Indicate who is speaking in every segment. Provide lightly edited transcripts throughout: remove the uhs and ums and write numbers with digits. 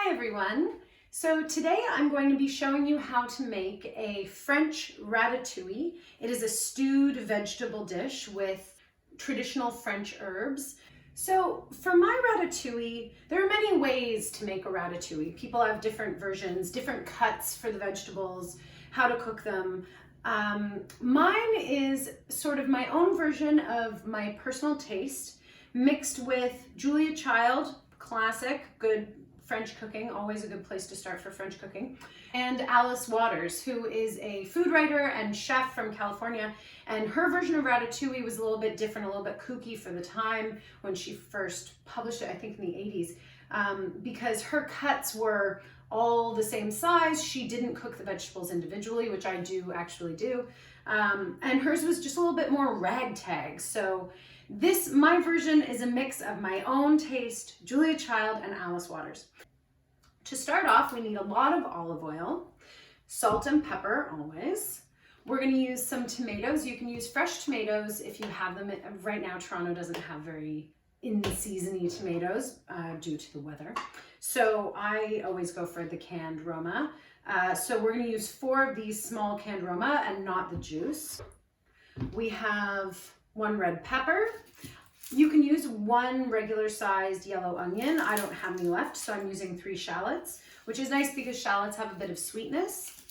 Speaker 1: Hi everyone. So today I'm going to be showing you how to make a French ratatouille. It is a stewed vegetable dish with traditional French herbs. So for my ratatouille, there are many ways to make a ratatouille. People have different versions, different cuts for the vegetables, how to cook them. Mine is sort of my own version of my personal taste, mixed with Julia Child, classic, good French cooking, always a good place to start for French cooking, and Alice Waters, who is a food writer and chef from California, and her version of ratatouille was a little bit different, a little bit kooky for the time when she first published it, I think in the 80s, because her cuts were all the same size. She didn't cook the vegetables individually, which I do actually do, and hers was just a little bit more ragtag. So my version is a mix of my own taste, Julia Child, and Alice Waters. To start off, we need a lot of olive oil, salt and pepper always. We're going to use some tomatoes. You can use fresh tomatoes if you have them. Right now, Toronto doesn't have very in-season-y tomatoes due to the weather. So I always go for the canned Roma. So we're going to use 4 of these small canned Roma and not the juice. We have 1 red pepper. You can use 1 regular sized yellow onion. I don't have any left, so I'm using 3 shallots, which is nice because shallots have a bit of sweetness.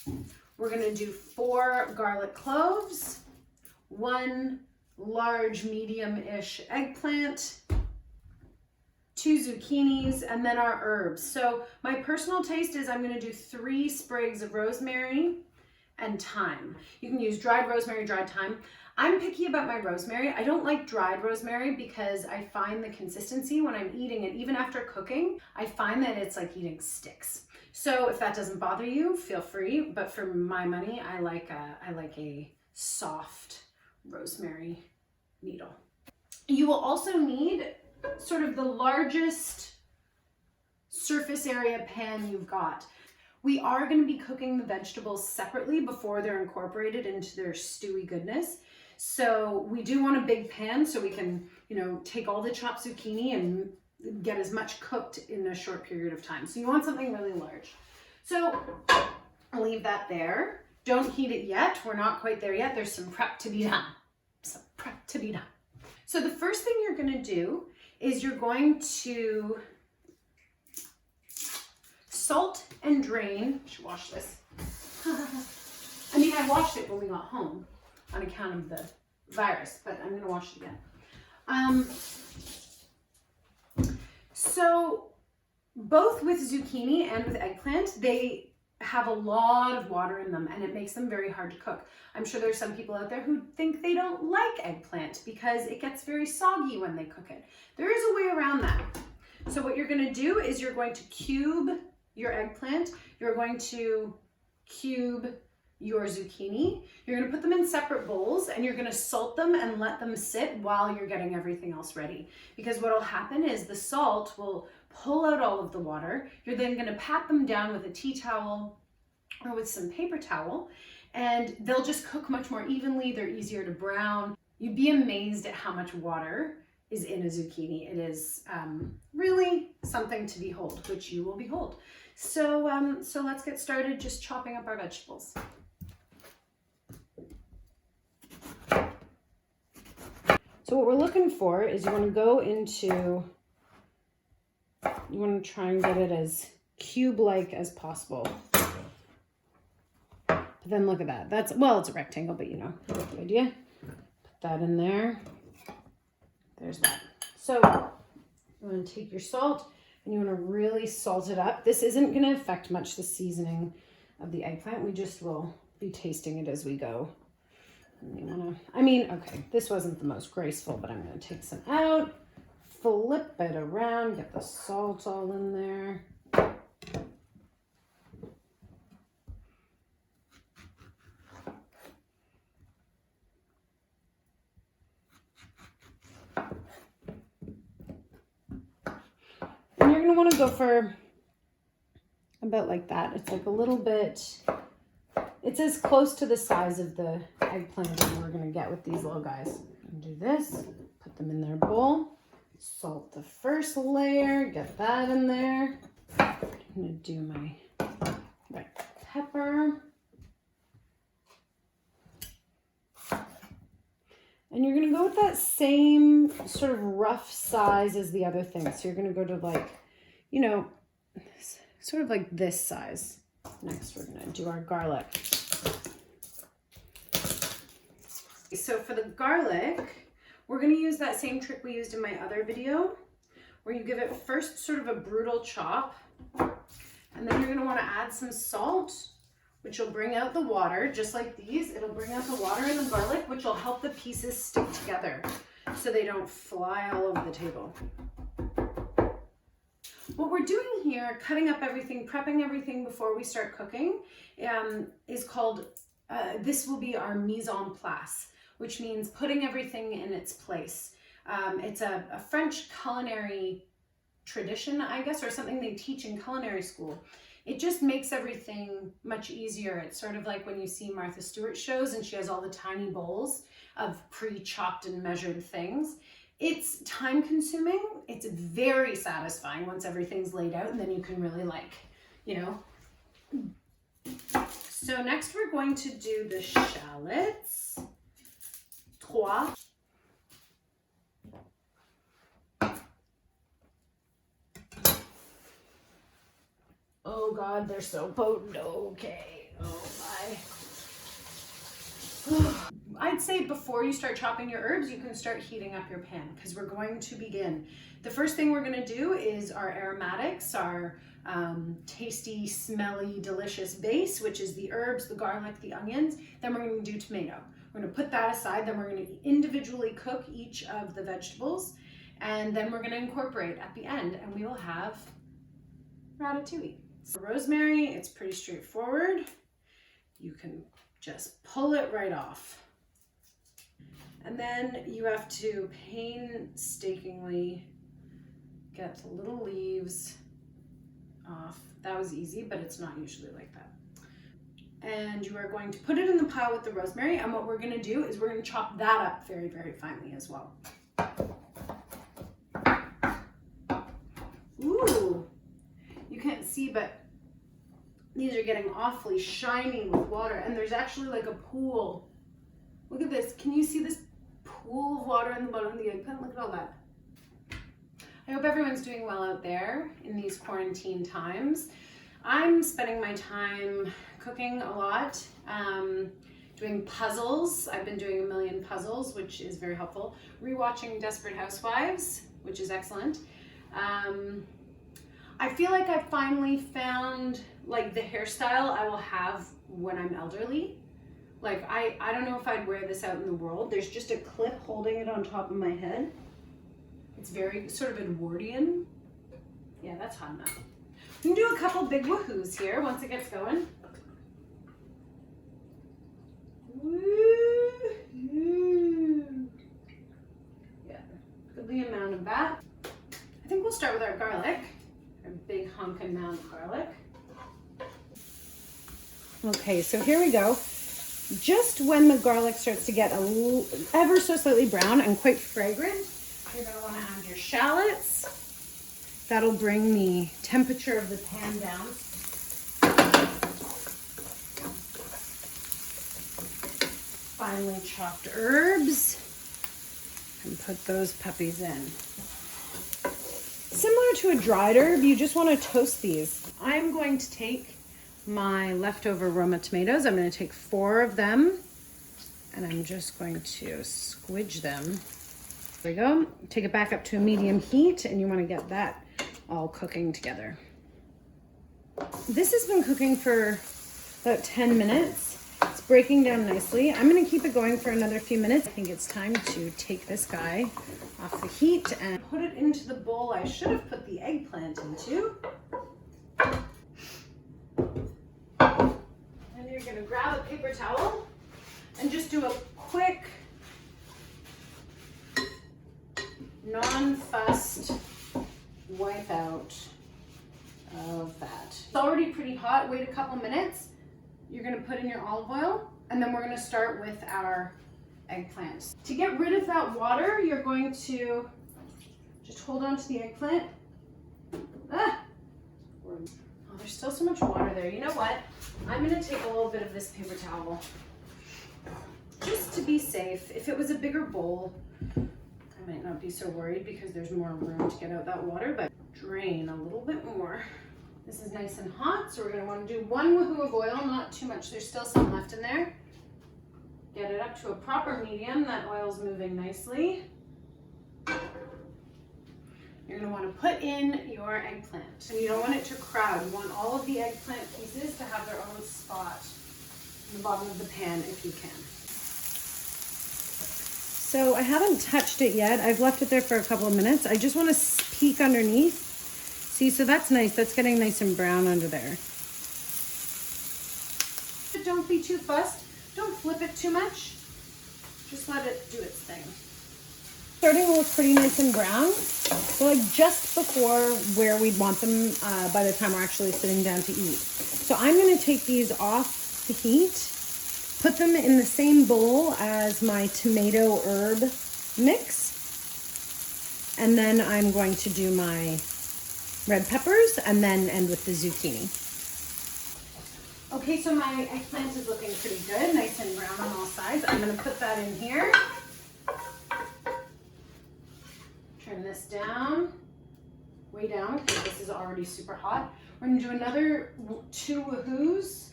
Speaker 1: We're gonna do 4 garlic cloves, 1 large medium-ish eggplant, 2 zucchinis, and then our herbs. So my personal taste is I'm gonna do 3 sprigs of rosemary and thyme. You can use dried rosemary, dried thyme. I'm picky about my rosemary. I don't like dried rosemary because I find the consistency when I'm eating it, even after cooking, I find that it's like eating sticks. So if that doesn't bother you, feel free. But for my money, I like a soft rosemary needle. You will also need sort of the largest surface area pan you've got. We are going to be cooking the vegetables separately before they're incorporated into their stewy goodness. So we do want a big pan so we can, take all the chopped zucchini and get as much cooked in a short period of time. So you want something really large. So I'll leave that there. Don't heat it yet. We're not quite there yet. There's some prep to be done. So the first thing you're going to do is you're going to salt and drain. I should wash this. I mean, I washed it when we got home on account of the virus, but I'm going to wash it again. So both with zucchini and with eggplant, they have a lot of water in them and it makes them very hard to cook. I'm sure there's some people out there who think they don't like eggplant because it gets very soggy when they cook it. There is a way around that. So what you're going to do is you're going to cube your eggplant, you're going to cube your zucchini, you're going to put them in separate bowls and you're going to salt them and let them sit while you're getting everything else ready. Because what will happen is the salt will pull out all of the water. You're then going to pat them down with a tea towel or with some paper towel and they'll just cook much more evenly. They're easier to brown. You'd be amazed at how much water is in a zucchini. It is really something to behold, which you will behold. So let's get started just chopping up our vegetables. So what we're looking for is you want to try and get it as cube-like as possible. But then look at that. It's a rectangle, but you get the idea. Put that in there. There's that. So you want to take your salt and you want to really salt it up. This isn't going to affect much the seasoning of the eggplant. We just will be tasting it as we go. And you want to, okay, this wasn't the most graceful, but I'm going to take some out, flip it around, get the salt all in there. And you're going to want to go for about like that. It's like a little bit, it's as close to the size of the eggplant that we're going to get with these little guys. And do this, put them in their bowl, salt the first layer, get that in there. I'm gonna do my red pepper. And you're gonna go with that same sort of rough size as the other thing. So you're gonna go to like, you know, sort of like this size. Next, we're gonna do our garlic. So for the garlic, we're gonna use that same trick we used in my other video, where you give it first sort of a brutal chop, and then you're gonna wanna add some salt, which will bring out the water, just like these. It'll bring out the water in the garlic, which will help the pieces stick together so they don't fly all over the table. What we're doing here, cutting up everything, prepping everything before we start cooking, is called, this will be our mise en place, which means putting everything in its place. It's a French culinary tradition, I guess, or something they teach in culinary school. It just makes everything much easier. It's sort of like when you see Martha Stewart shows and she has all the tiny bowls of pre-chopped and measured things. It's time consuming. It's very satisfying once everything's laid out, and then you can really like, you know. So next we're going to do the shallots. Trois. Oh God, they're so potent. Okay. Oh my. I'd say before you start chopping your herbs, you can start heating up your pan, because we're going to begin. The first thing we're going to do is our aromatics, our tasty, smelly, delicious base, which is the herbs, the garlic, the onions. Then we're going to do tomato. We're going to put that aside. Then we're going to individually cook each of the vegetables. And then we're going to incorporate at the end, and we will have ratatouille. For rosemary, it's pretty straightforward. You can just pull it right off. And then you have to painstakingly get the little leaves off. That was easy, but it's not usually like that. And you are going to put it in the pile with the rosemary, and what we're going to do is we're going to chop that up very, very finely as well. Ooh, you can't see, but these are getting awfully shiny with water, and there's actually like a pool. Look at this. Can you see this pool of water in the bottom of the eggplant? Look at all that. I hope everyone's doing well out there in these quarantine times. I'm spending my time cooking a lot, doing puzzles. I've been doing a million puzzles, which is very helpful. Rewatching Desperate Housewives, which is excellent. I feel like I finally found like the hairstyle I will have when I'm elderly. Like I don't know if I'd wear this out in the world. There's just a clip holding it on top of my head. It's very sort of Edwardian. Yeah, that's hot enough. We can do a couple big woohoos here once it gets going. Woo-hoo. Yeah, goodly amount of that. I think we'll start with our garlic. A big hunkin' mound of garlic. Okay, so here we go. Just when the garlic starts to get ever so slightly brown and quite fragrant, you're going to want to add your shallots. That'll bring the temperature of the pan down. Finely chopped herbs, and put those puppies in. Similar to a dried herb, you just want to toast these. I'm going to take my leftover Roma tomatoes. I'm going to take 4 of them, and I'm just going to squidge them. There we go. Take it back up to a medium heat, and you want to get that all cooking together. This has been cooking for about 10 minutes. It's breaking down nicely. I'm going to keep it going for another few minutes. I think it's time to take this guy off the heat and put it into the bowl I should have put the eggplant into. And you're going to grab a paper towel and just do a quick, non-fussed wipe out of that. It's already pretty hot. Wait a couple minutes. You're going to put in your olive oil, and then we're going to start with our eggplant. To get rid of that water, you're going to just hold on to the eggplant. still so much water there. You know what? I'm gonna take a little bit of this paper towel just to be safe. If it was a bigger bowl, I might not be so worried because there's more room to get out that water, but drain a little bit more. This is nice and hot, so we're gonna wanna do 1 woohoo of oil, not too much. There's still some left in there. Get it up to a proper medium. That oil's moving nicely. You're gonna wanna put in your eggplant. And you don't want it to crowd. You want all of the eggplant pieces to have their own spot in the bottom of the pan if you can. So I haven't touched it yet. I've left it there for a couple of minutes. I just wanna peek underneath. See, so that's nice. That's getting nice and brown under there. But don't be too fussed. Don't flip it too much. Just let it do its thing. Starting to look pretty nice and brown. So like just before where we'd want them by the time we're actually sitting down to eat. So I'm gonna take these off the heat, put them in the same bowl as my tomato herb mix. And then I'm going to do my red peppers and then end with the zucchini. Okay, so my eggplant is looking pretty good, nice and brown on all sides. I'm gonna put that in here. Turn this down, way down, because this is already super hot. We're gonna do another 2 woohoos,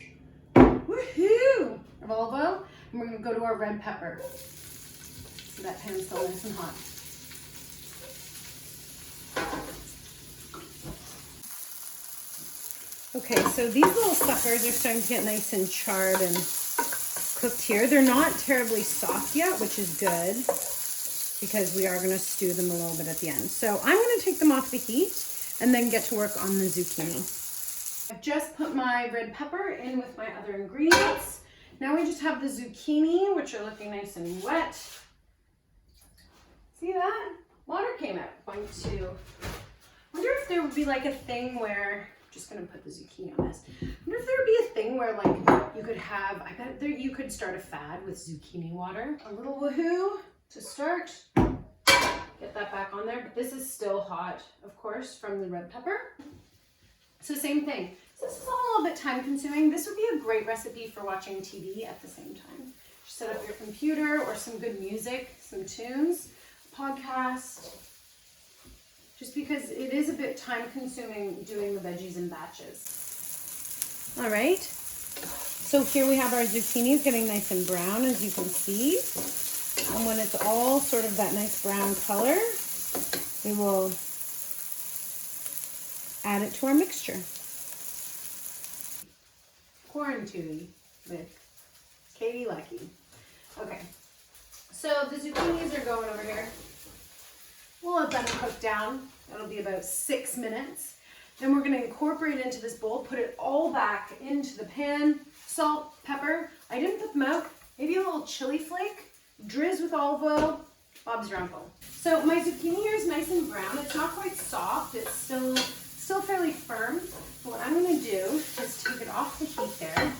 Speaker 1: woohoo, of olive oil, and we're gonna go to our red pepper. So that pan's still nice and hot. Okay, so these little suckers are starting to get nice and charred and cooked here. They're not terribly soft yet, which is good, because we are going to stew them a little bit at the end. So I'm going to take them off the heat and then get to work on the zucchini. I've just put my red pepper in with my other ingredients. Now we just have the zucchini, which are looking nice and wet. See that? Water came out. Wonder if there would be like a thing where, just going to put the zucchini on this. I wonder if there would be a thing where like you could have, I bet there, you could start a fad with zucchini water. A little woohoo to start. Get that back on there, but this is still hot, of course, from the red pepper. So same thing. So this is all a little bit time consuming. This would be a great recipe for watching TV at the same time. Just set up your computer or some good music, some tunes, podcast. Just because it is a bit time consuming doing the veggies in batches. All right. So here we have our zucchinis getting nice and brown, as you can see. And when it's all sort of that nice brown color, we will add it to our mixture. Quarantine with Katie Lucky. Okay, so the zucchinis are going over here. We'll let them cook down. That'll be about 6 minutes. Then we're gonna incorporate into this bowl, put it all back into the pan. Salt, pepper. I didn't put them out. Maybe a little chili flake. Drizz with olive oil. Bob's your uncle. So my zucchini here is nice and brown. It's not quite soft. It's still fairly firm. So what I'm gonna do is take it off the heat there,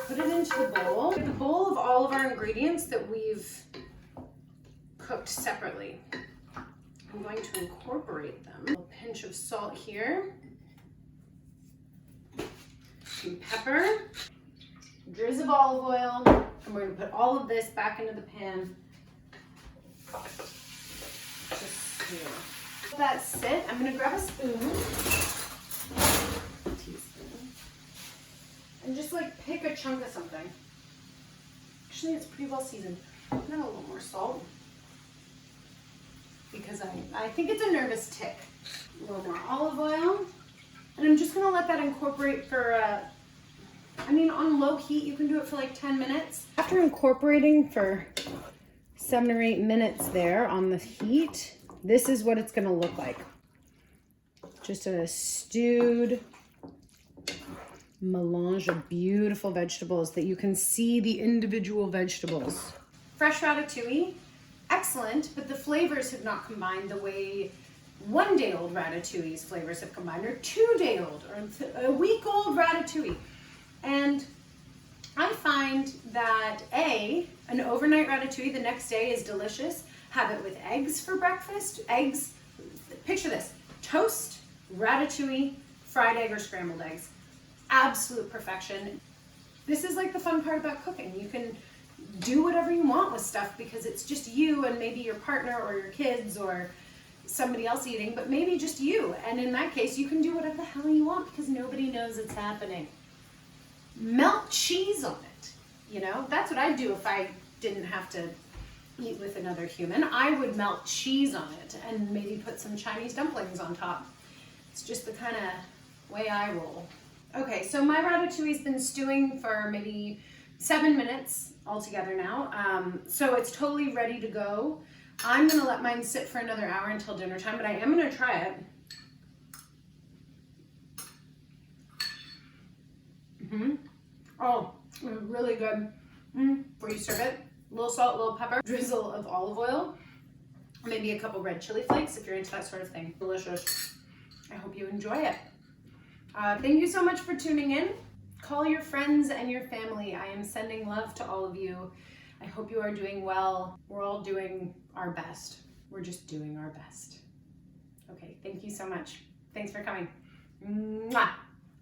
Speaker 1: put it into the bowl. The bowl of all of our ingredients that we've cooked separately. I'm going to incorporate them. A little pinch of salt here. Some pepper. Drizz of olive oil. And we're going to put all of this back into the pan. Just here. Let that sit. I'm going to grab a spoon. A teaspoon. And just like pick a chunk of something. Actually, it's pretty well seasoned. And then a little more salt. Because I think it's a nervous tick. A little more olive oil. And I'm just going to let that incorporate for, on low heat, you can do it for like 10 minutes. After incorporating for 7 or 8 minutes there on the heat, this is what it's going to look like. Just a stewed melange of beautiful vegetables that you can see the individual vegetables. Fresh ratatouille. Excellent, but the flavors have not combined the way 1-day-old ratatouille's flavors have combined, or 2-day-old, or a week-old ratatouille. And I find that an overnight ratatouille the next day is delicious. Have it with eggs for breakfast. Eggs, picture this, toast, ratatouille, fried egg or scrambled eggs. absolute perfection. This is like the fun part about cooking. You can do whatever you want with stuff because it's just you and maybe your partner or your kids or somebody else eating, but maybe just you. And in that case, you can do whatever the hell you want because nobody knows it's happening. Melt cheese on it. You know, that's what I'd do if I didn't have to eat with another human. I would melt cheese on it and maybe put some Chinese dumplings on top. It's just the kind of way I roll. Okay, so my ratatouille's been stewing for maybe 7 minutes altogether now. So it's totally ready to go. I'm gonna let mine sit for another hour until dinner time, but I am gonna try it. Oh, it's really good. Before you serve it, a little salt, a little pepper, drizzle of olive oil, maybe a couple red chili flakes if you're into that sort of thing. Delicious. I hope you enjoy it. Thank you so much for tuning in. Call your friends and your family. I am sending love to all of you. I hope you are doing well. We're all doing our best. We're just doing our best. Okay, thank you so much. Thanks for coming. Mwah.